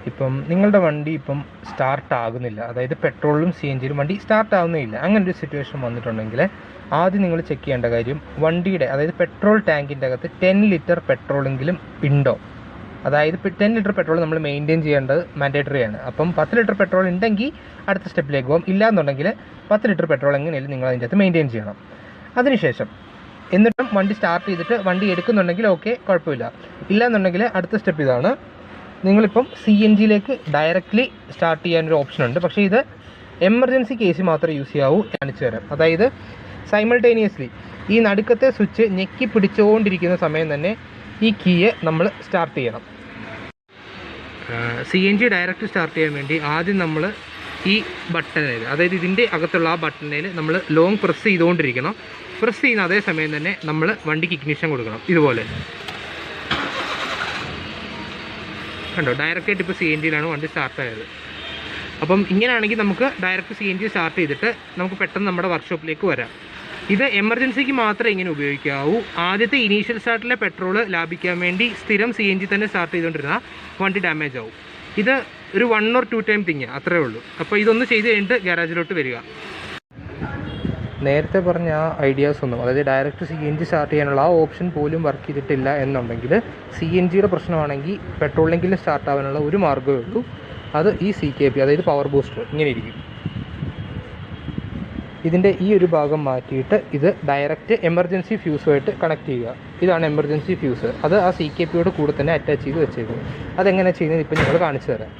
ഇപ്പം നിങ്ങളുടെ വണ്ടി ഇപ്പം സ്റ്റാർട്ട് ആകുന്നില്ല, അതായത് പെട്രോളിലും സി എൻ ജിയിലും വണ്ടി സ്റ്റാർട്ട് ആകുന്നില്ല, അങ്ങനെ ഒരു സിറ്റുവേഷൻ വന്നിട്ടുണ്ടെങ്കിൽ ആദ്യം നിങ്ങൾ ചെക്ക് ചെയ്യേണ്ട കാര്യം വണ്ടിയുടെ, അതായത് പെട്രോൾ ടാങ്കിൻ്റെ അകത്ത് 10 ലിറ്റർ പെട്രോളെങ്കിലും ഉണ്ടോ. അതായത് 10 ലിറ്റർ പെട്രോൾ നമ്മൾ മെയിൻറ്റെയിൻ ചെയ്യേണ്ടത് മാൻഡേറ്ററി ആണ്. അപ്പം 10 ലിറ്റർ പെട്രോൾ ഉണ്ടെങ്കിൽ അടുത്ത സ്റ്റെപ്പിലേക്ക് പോകും. ഇല്ലയെന്നുണ്ടെങ്കിൽ 10 ലിറ്റർ പെട്രോൾ എങ്ങനെയാലും നിങ്ങൾ അതിൻ്റെ അകത്ത് മെയിൻറ്റെയിൻ ചെയ്യണം. അതിനുശേഷം എന്നിട്ടും വണ്ടി സ്റ്റാർട്ട് ചെയ്തിട്ട് വണ്ടി എടുക്കുന്നുണ്ടെങ്കിൽ ഓക്കെ, കുഴപ്പമില്ല. ഇല്ലയെന്നുണ്ടെങ്കിൽ അടുത്ത സ്റ്റെപ്പ് ഇതാണ്, നിങ്ങളിപ്പം സി എൻ ജിയിലേക്ക് ഡയറക്റ്റ്ലി സ്റ്റാർട്ട് ചെയ്യാനൊരു ഓപ്ഷൻ ഉണ്ട്. പക്ഷേ ഇത് എമർജൻസി കേസിൽ മാത്രമേ യൂസ് ചെയ്യാവൂ. കാണിച്ചു തരാം. അതായത് സൈമൾട്ടേനിയസ്ലി ഈ നടുക്കത്തെ സ്വിച്ച് ഞെക്കി പിടിച്ചുകൊണ്ടിരിക്കുന്ന സമയം തന്നെ ഈ കീയെ നമ്മൾ സ്റ്റാർട്ട് ചെയ്യണം. C N G direct start ചെയ്യാൻ വേണ്ടി ആദ്യം നമ്മൾ ഈ ബട്ടണിൽ, അതായത് ഇതിൻ്റെ അകത്തുള്ള ആ ബട്ടണിൽ നമ്മൾ ലോങ് പ്രസ് ചെയ്തുകൊണ്ടിരിക്കണം. പ്രസ് ചെയ്യുന്ന അതേ സമയം തന്നെ നമ്മൾ വണ്ടിക്ക് ഇഗ്നിഷൻ കൊടുക്കണം. ഇതുപോലെ കണ്ടോ, ഡയറക്റ്റായിട്ട് ഇപ്പോൾ സി എൻ ജിയിലാണ് വണ്ടി സ്റ്റാർട്ടായത്. അപ്പം ഇങ്ങനെയാണെങ്കിൽ നമുക്ക് direct C N G start ചെയ്തിട്ട് നമുക്ക് പെട്ടെന്ന് നമ്മുടെ വർക്ക്ഷോപ്പിലേക്ക് വരാം. ഇത് എമർജൻസിക്ക് മാത്രമേ ഇങ്ങനെ ഉപയോഗിക്കാവൂ. ആദ്യത്തെ ഇനീഷ്യൽ സ്റ്റാർട്ടിലെ പെട്രോൾ ലാഭിക്കാൻ വേണ്ടി സ്ഥിരം സി എൻ ജി തന്നെ സ്റ്റാർട്ട് ചെയ്തുകൊണ്ടിരുന്നാൽ വണ്ടി ഡാമേജ് ആവും. ഇത് ഒരു 1 or 2 ടൈം തിങ്ങുക, അത്രേ ഉള്ളൂ. അപ്പോൾ ഇതൊന്ന് ചെയ്ത് കഴിഞ്ഞിട്ട് ഗാരേജിലോട്ട് വരിക. നേരത്തെ പറഞ്ഞ ആ ഐഡിയാസ് ഒന്നും, അതായത് direct C N G start ചെയ്യാനുള്ള ആ ഓപ്ഷൻ പോലും വർക്ക് ചെയ്തിട്ടില്ല എന്നുണ്ടെങ്കിൽ സി എൻ ജിയുടെ പ്രശ്നമാണെങ്കിൽ പെട്രോളിലെങ്കിലും സ്റ്റാർട്ട് ആവാനുള്ള ഒരു മാർഗ്ഗമേ ഉള്ളൂ. അത് ഈ CKP, അതായത് പവർ ബൂസ്റ്റർ ഇങ്ങനെ ഇരിക്കും. ഇതിൻ്റെ ഈ ഒരു ഭാഗം മാറ്റിയിട്ട് ഇത് ഡയറക്റ്റ് എമർജൻസി ഫ്യൂസുമായിട്ട് കണക്ട് ചെയ്യുക. ഇതാണ് എമർജൻസി ഫ്യൂസ്. അത് ആ CKPയോട് കൂടെ തന്നെ അറ്റാച്ച് ചെയ്ത് വെച്ചേക്കും. അതെങ്ങനെ ചെയ്യുന്നത് ഇപ്പം ഞങ്ങൾ കാണിച്ചു തരാം.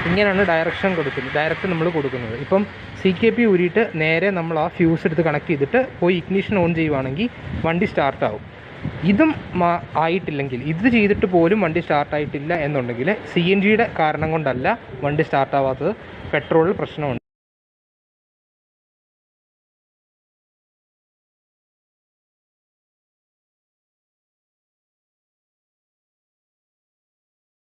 ഇങ്ങനെയാണ് ഡയറക്റ്റ് നമ്മൾ കൊടുക്കുന്നത്. ഇപ്പം CKP ഊരിയിട്ട് നേരെ നമ്മൾ ആ ഫ്യൂസ് എടുത്ത് കണക്ട് ചെയ്തിട്ട് പോയി ഇഗ്നിഷൻ ഓൺ ചെയ്യുവാണെങ്കിൽ വണ്ടി സ്റ്റാർട്ടാവും. ഇതും ആയിട്ടില്ലെങ്കിൽ, ഇത് ചെയ്തിട്ട് പോലും വണ്ടി സ്റ്റാർട്ടായിട്ടില്ല എന്നുണ്ടെങ്കിൽ CNGയുടെ കാരണം കൊണ്ടല്ല വണ്ടി സ്റ്റാർട്ടാവാത്തത്, പെട്രോളിൽ പ്രശ്നമുണ്ട്.